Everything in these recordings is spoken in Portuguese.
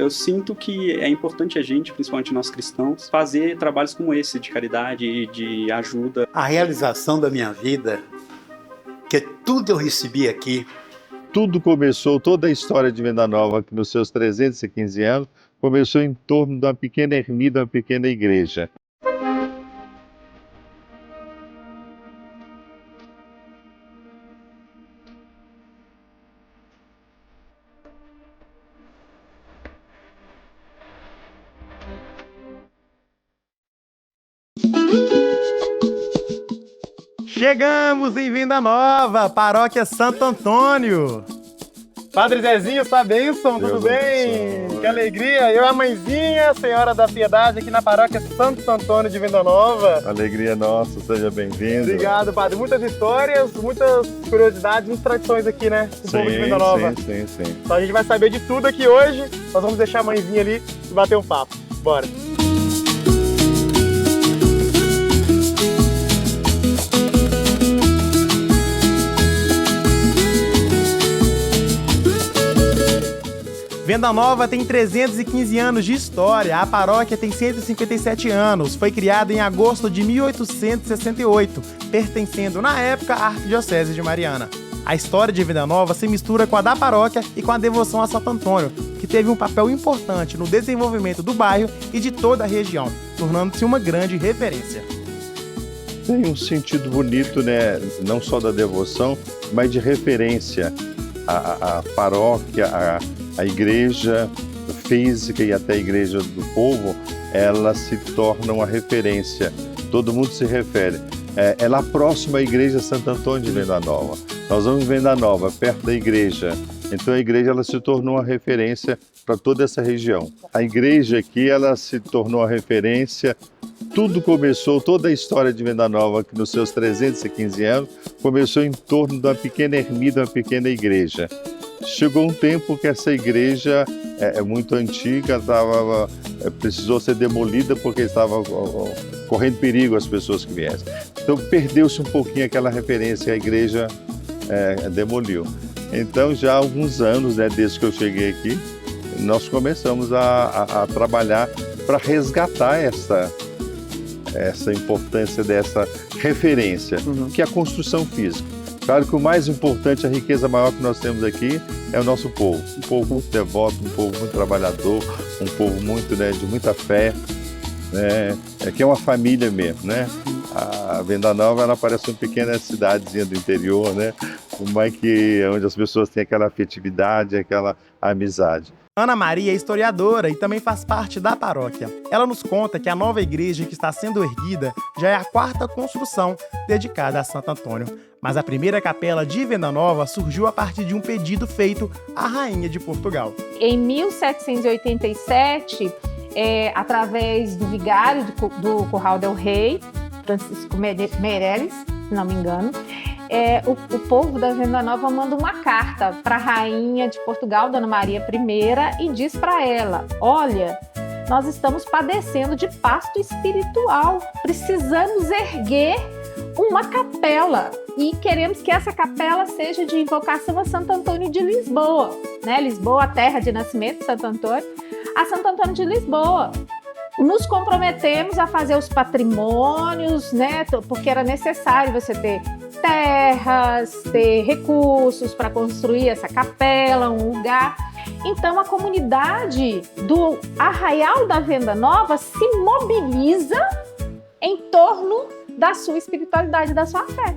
Eu sinto que é importante a gente, principalmente nós cristãos, fazer trabalhos como esse, de caridade e de ajuda. A realização da minha vida, que tudo eu recebi aqui. Tudo começou, toda a história de Venda Nova, que nos seus 315 anos, começou em torno de uma pequena ermida, uma pequena igreja. Chegamos em Venda Nova, Paróquia Santo Antônio. Padre Zezinho, sua bênção, tudo bem? Que alegria, eu e a mãezinha, Senhora da Piedade, aqui na Paróquia Santo Antônio de Venda Nova. Alegria nossa, seja bem-vindo. Obrigado, Padre. Muitas histórias, muitas curiosidades, muitas tradições aqui, né? Do povo de Venda Nova. Sim. Então a gente vai saber de tudo aqui hoje. Nós vamos deixar a mãezinha ali e bater um papo. Bora! Venda Nova tem 315 anos de história, a paróquia tem 157 anos, foi criada em agosto de 1868, pertencendo na época à Arquidiocese de Mariana. A história de Venda Nova se mistura com a da paróquia e com a devoção a Santo Antônio, que teve um papel importante no desenvolvimento do bairro e de toda a região, tornando-se uma grande referência. Tem um sentido bonito, né? Não só da devoção, mas de referência à paróquia, a igreja física e até a igreja do povo, ela se torna uma referência. Todo mundo se refere. É lá próximo à igreja Santo Antônio de Venda Nova. Nós vamos em Venda Nova, perto da igreja. Então a igreja ela se tornou uma referência para toda essa região. A igreja aqui ela se tornou uma referência. Tudo começou, toda a história de Venda Nova, que nos seus 315 anos, começou em torno de uma pequena ermida, uma pequena igreja. Chegou um tempo que essa igreja é muito antiga, precisou ser demolida porque estava correndo perigo as pessoas que viessem. Então perdeu-se um pouquinho aquela referência que a igreja demoliu. Então já há alguns anos, né, desde que eu cheguei aqui, nós começamos a trabalhar para resgatar essa importância dessa referência, que é a construção física. Claro que o mais importante, a riqueza maior que nós temos aqui é o nosso povo. Um povo muito devoto, um povo muito trabalhador, um povo muito, né, de muita fé, né, que é uma família mesmo, né? A Venda Nova, ela parece uma pequena cidadezinha do interior, né? Onde as pessoas têm aquela afetividade, aquela amizade. Ana Maria é historiadora e também faz parte da paróquia. Ela nos conta que a nova igreja que está sendo erguida já é a 4ª construção dedicada a Santo Antônio. Mas a primeira capela de Venda Nova surgiu a partir de um pedido feito à Rainha de Portugal. Em 1787, através do vigário do Curral del Rei, Francisco Meireles, se não me engano, o povo da Venda Nova manda uma carta para a Rainha de Portugal, Dona Maria I, e diz para ela: olha, nós estamos padecendo de pasto espiritual, precisamos erguer uma capela e queremos que essa capela seja de invocação a Santo Antônio de Lisboa, né? Lisboa, a terra de nascimento de Santo Antônio, a Santo Antônio de Lisboa. Nos comprometemos a fazer os patrimônios, né? Porque era necessário você ter terras, ter recursos para construir essa capela, um lugar. Então a comunidade do Arraial da Venda Nova se mobiliza em torno da sua espiritualidade, da sua fé,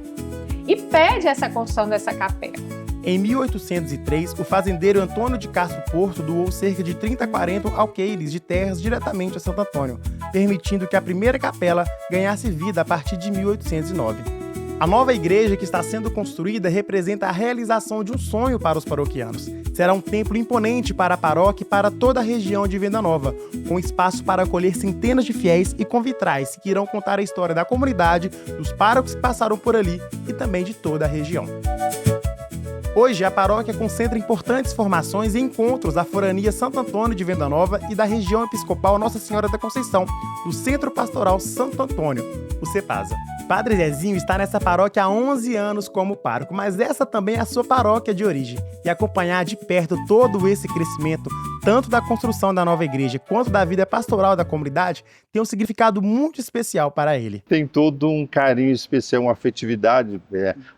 e pede essa construção dessa capela. Em 1803, o fazendeiro Antônio de Castro Porto doou cerca de 30 a 40 alqueires de terras diretamente a Santo Antônio, permitindo que a primeira capela ganhasse vida a partir de 1809. A nova igreja que está sendo construída representa a realização de um sonho para os paroquianos. Será um templo imponente para a paróquia e para toda a região de Venda Nova, com espaço para acolher centenas de fiéis e com vitrais que irão contar a história da comunidade, dos párocos que passaram por ali e também de toda a região. Hoje, a paróquia concentra importantes formações e encontros da Forania Santo Antônio de Venda Nova e da região episcopal Nossa Senhora da Conceição, do Centro Pastoral Santo Antônio, o CEPASA. Padre Zezinho está nessa paróquia há 11 anos como pároco, mas essa também é a sua paróquia de origem. E acompanhar de perto todo esse crescimento, tanto da construção da nova igreja quanto da vida pastoral da comunidade, tem um significado muito especial para ele. Tem todo um carinho especial, uma afetividade.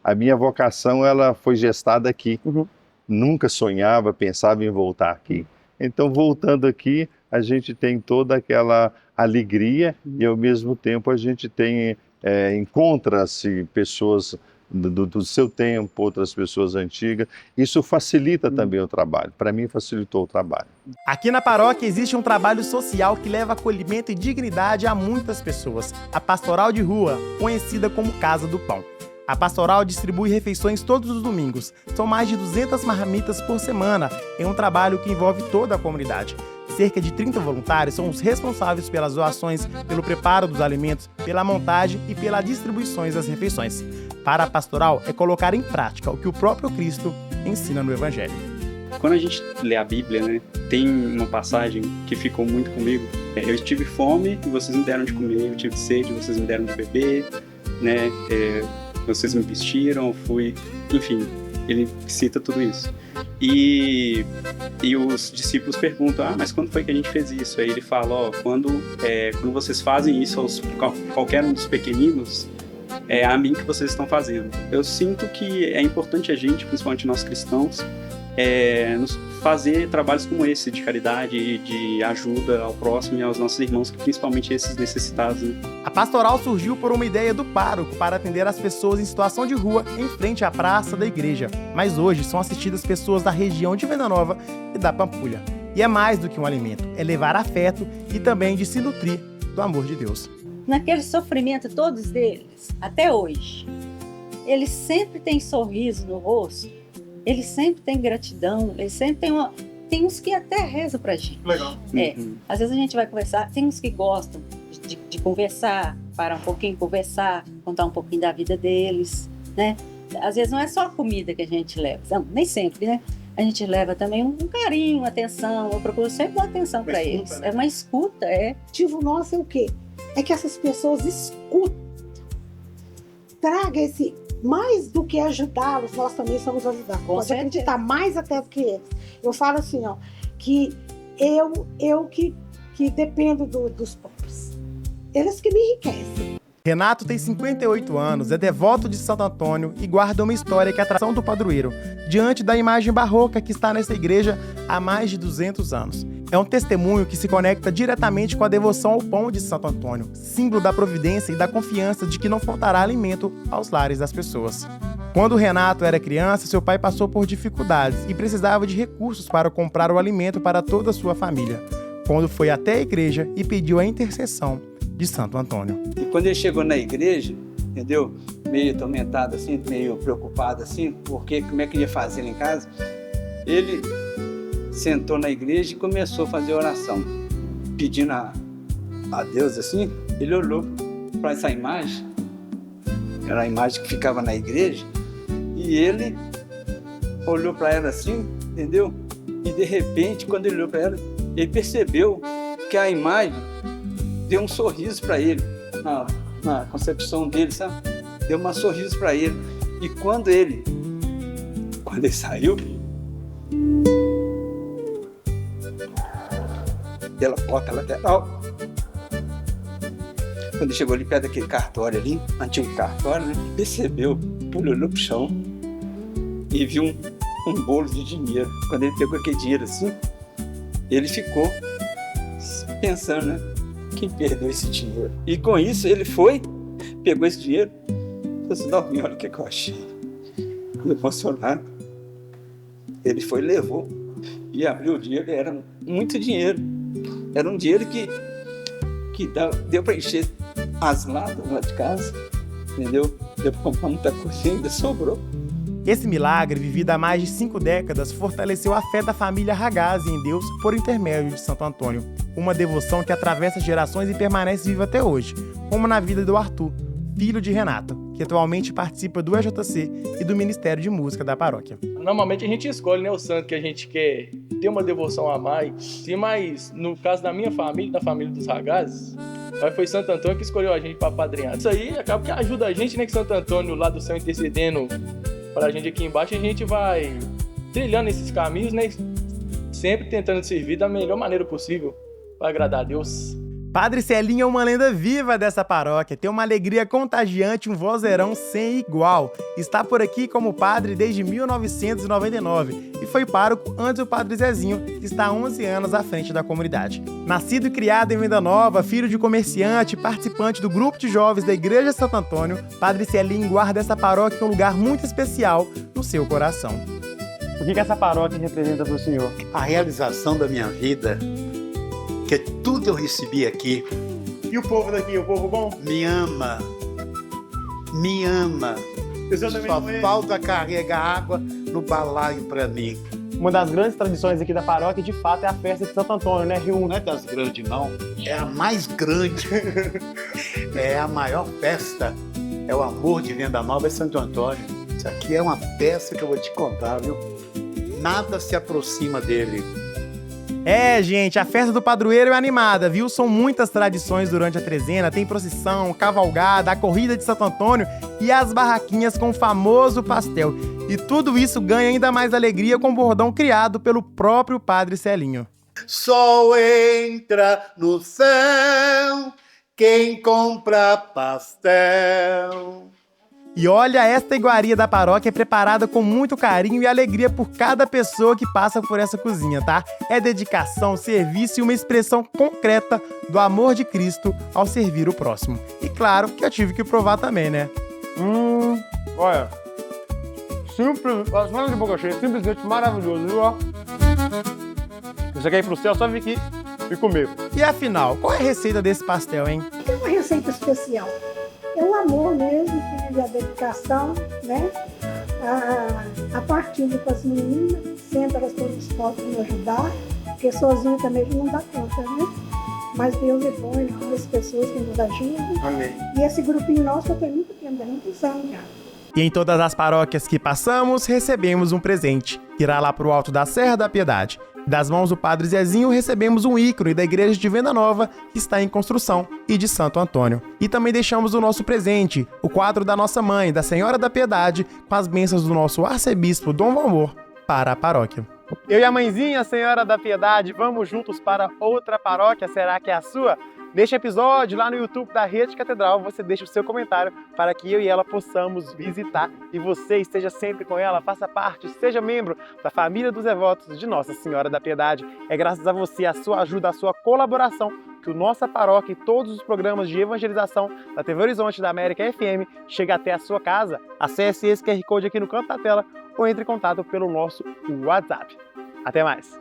A minha vocação ela foi gestada aqui. Nunca sonhava, pensava em voltar aqui. Então, voltando aqui, a gente tem toda aquela alegria e, ao mesmo tempo, a gente tem encontra-se pessoas do seu tempo, outras pessoas antigas. Isso facilita também o trabalho. Para mim, facilitou o trabalho. Aqui na paróquia existe um trabalho social que leva acolhimento e dignidade a muitas pessoas. A Pastoral de Rua, conhecida como Casa do Pão. A pastoral distribui refeições todos os domingos. São mais de 200 marmitas por semana. É um trabalho que envolve toda a comunidade. Cerca de 30 voluntários são os responsáveis pelas doações, pelo preparo dos alimentos, pela montagem e pela distribuição das refeições. Para a pastoral, é colocar em prática o que o próprio Cristo ensina no Evangelho. Quando a gente lê a Bíblia, né, tem uma passagem que ficou muito comigo. Eu tive fome e vocês me deram de comer, eu tive sede e vocês me deram de beber, né, vocês me vestiram, enfim, ele cita tudo isso. E os discípulos perguntam, mas quando foi que a gente fez isso? Aí ele fala, quando vocês fazem isso aos qualquer um dos pequeninos, é a mim que vocês estão fazendo. Eu sinto que é importante a gente, principalmente nós cristãos, nos fazer trabalhos como esse, de caridade e de ajuda ao próximo e aos nossos irmãos, principalmente esses necessitados. Né? A pastoral surgiu por uma ideia do pároco para atender as pessoas em situação de rua em frente à praça da igreja. Mas hoje são assistidas pessoas da região de Venda Nova e da Pampulha. E é mais do que um alimento, é levar afeto e também de se nutrir do amor de Deus. Naquele sofrimento, todos eles, até hoje, eles sempre têm sorriso no rosto, eles sempre têm gratidão, eles sempre têm tem uns que até rezam pra gente. Legal. Às vezes a gente vai conversar, tem uns que gostam de conversar, parar um pouquinho, conversar, contar um pouquinho da vida deles, né? Às vezes não é só a comida que a gente leva, não, nem sempre, né? A gente leva também um carinho, uma atenção, eu procuro sempre dar atenção para eles. Né? É uma escuta, O objetivo nosso é o quê? É que essas pessoas escutem, traga mais do que ajudá-los, nós também somos ajudados. Pode acreditar, mais até do que eles. Eu falo assim, que eu que dependo dos pobres. Eles que me enriquecem. Renato tem 58 anos, é devoto de Santo Antônio e guarda uma história que é a atração do padroeiro, diante da imagem barroca que está nessa igreja há mais de 200 anos. É um testemunho que se conecta diretamente com a devoção ao pão de Santo Antônio, símbolo da providência e da confiança de que não faltará alimento aos lares das pessoas. Quando o Renato era criança, seu pai passou por dificuldades e precisava de recursos para comprar o alimento para toda a sua família. Quando foi até a igreja e pediu a intercessão de Santo Antônio. E quando ele chegou na igreja, entendeu? Meio atormentado assim, meio preocupado assim, porque como é que ele ia fazer em casa? Ele sentou na igreja e começou a fazer oração, pedindo a Deus assim. Ele olhou para essa imagem, era a imagem que ficava na igreja, e ele olhou para ela assim, entendeu? E de repente, quando ele olhou para ela, ele percebeu que a imagem deu um sorriso para ele, na concepção dele, sabe? Deu um sorriso para ele. E quando ele saiu pela porta lateral, quando ele chegou ali perto daquele cartório ali, antigo cartório, né? Percebeu, ele olhou pro chão e viu um bolo de dinheiro. Quando ele pegou aquele dinheiro assim, ele ficou pensando, né? Quem perdeu esse dinheiro? E com isso ele foi, pegou esse dinheiro e falou assim, não, olha o que eu achei. Emocionado. Ele foi, levou e abriu o dinheiro, era muito dinheiro. Era um dinheiro que deu para encher as latas lá de casa, entendeu? Deu para comprar muita coisa, ainda sobrou. Esse milagre, vivido há mais de 5 décadas, fortaleceu a fé da família Ragazzi em Deus por intermédio de Santo Antônio. Uma devoção que atravessa gerações e permanece viva até hoje, como na vida do Arthur, filho de Renato, que atualmente participa do EJC e do Ministério de Música da paróquia. Normalmente a gente escolhe, o santo que a gente quer ter uma devoção a mais. Tem mais, no caso da minha família, da família dos Ragazes, foi Santo Antônio que escolheu a gente para padrinhar. Isso aí acaba que ajuda a gente, né? Que Santo Antônio lá do céu intercedendo para a gente aqui embaixo, a gente vai trilhando esses caminhos, né? Sempre tentando servir da melhor maneira possível para agradar a Deus. Padre Celinho é uma lenda viva dessa paróquia, tem uma alegria contagiante, um vozeirão sem igual. Está por aqui como padre desde 1999 e foi pároco antes do Padre Zezinho, que está há 11 anos à frente da comunidade. Nascido e criado em Venda Nova, filho de comerciante e participante do grupo de jovens da Igreja de Santo Antônio, Padre Celinho guarda essa paróquia em um lugar muito especial no seu coração. O que essa paróquia representa para o senhor? A realização da minha vida, que tudo eu recebi aqui. E o povo daqui, o povo bom? Me ama. Só falta carregar água no balaio para mim. Uma das grandes tradições aqui da paróquia, de fato, é a festa de Santo Antônio, né, Rio? Não é das grandes, não. É a mais grande. É a maior festa. É o amor de Venda Nova, é Santo Antônio. Isso aqui é uma peça que eu vou te contar, viu? Nada se aproxima dele. É, gente, a festa do padroeiro é animada, viu? São muitas tradições durante a trezena, tem procissão, cavalgada, a corrida de Santo Antônio e as barraquinhas com o famoso pastel. E tudo isso ganha ainda mais alegria com o bordão criado pelo próprio Padre Celinho. Só entra no céu quem compra pastel. E olha, esta iguaria da paróquia é preparada com muito carinho e alegria por cada pessoa que passa por essa cozinha, tá? É dedicação, serviço e uma expressão concreta do amor de Cristo ao servir o próximo. E claro que eu tive que provar também, né? Olha, simples, as manas de boca cheia, simplesmente maravilhoso, viu? Você quer ir pro céu, só vir aqui e comer. E afinal, qual é a receita desse pastel, hein? Tem uma receita especial. É o amor mesmo, e a dedicação, né? A partilha com as meninas, sempre elas todas podem me ajudar, porque sozinho também não dá conta, né? Mas Deus é bom, Ele tem as pessoas que nos ajudam. Amém. E esse grupinho nosso eu tenho muito tempo, muitos anos já. E em todas as paróquias que passamos, recebemos um presente, que irá lá pro alto da Serra da Piedade. Das mãos do Padre Zezinho, recebemos um ícone da Igreja de Venda Nova, que está em construção, e de Santo Antônio. E também deixamos o nosso presente, o quadro da nossa mãe, da Senhora da Piedade, com as bênçãos do nosso arcebispo Dom Valmor, para a paróquia. Eu e a mãezinha, Senhora da Piedade, vamos juntos para outra paróquia, será que é a sua? Neste episódio, lá no YouTube da Rede Catedral, você deixa o seu comentário para que eu e ela possamos visitar e você esteja sempre com ela, faça parte, seja membro da família dos devotos de Nossa Senhora da Piedade. É graças a você, a sua ajuda, a sua colaboração, que o nossa paróquia e todos os programas de evangelização da TV Horizonte da América FM chega até a sua casa. Acesse esse QR Code aqui no canto da tela ou entre em contato pelo nosso WhatsApp. Até mais!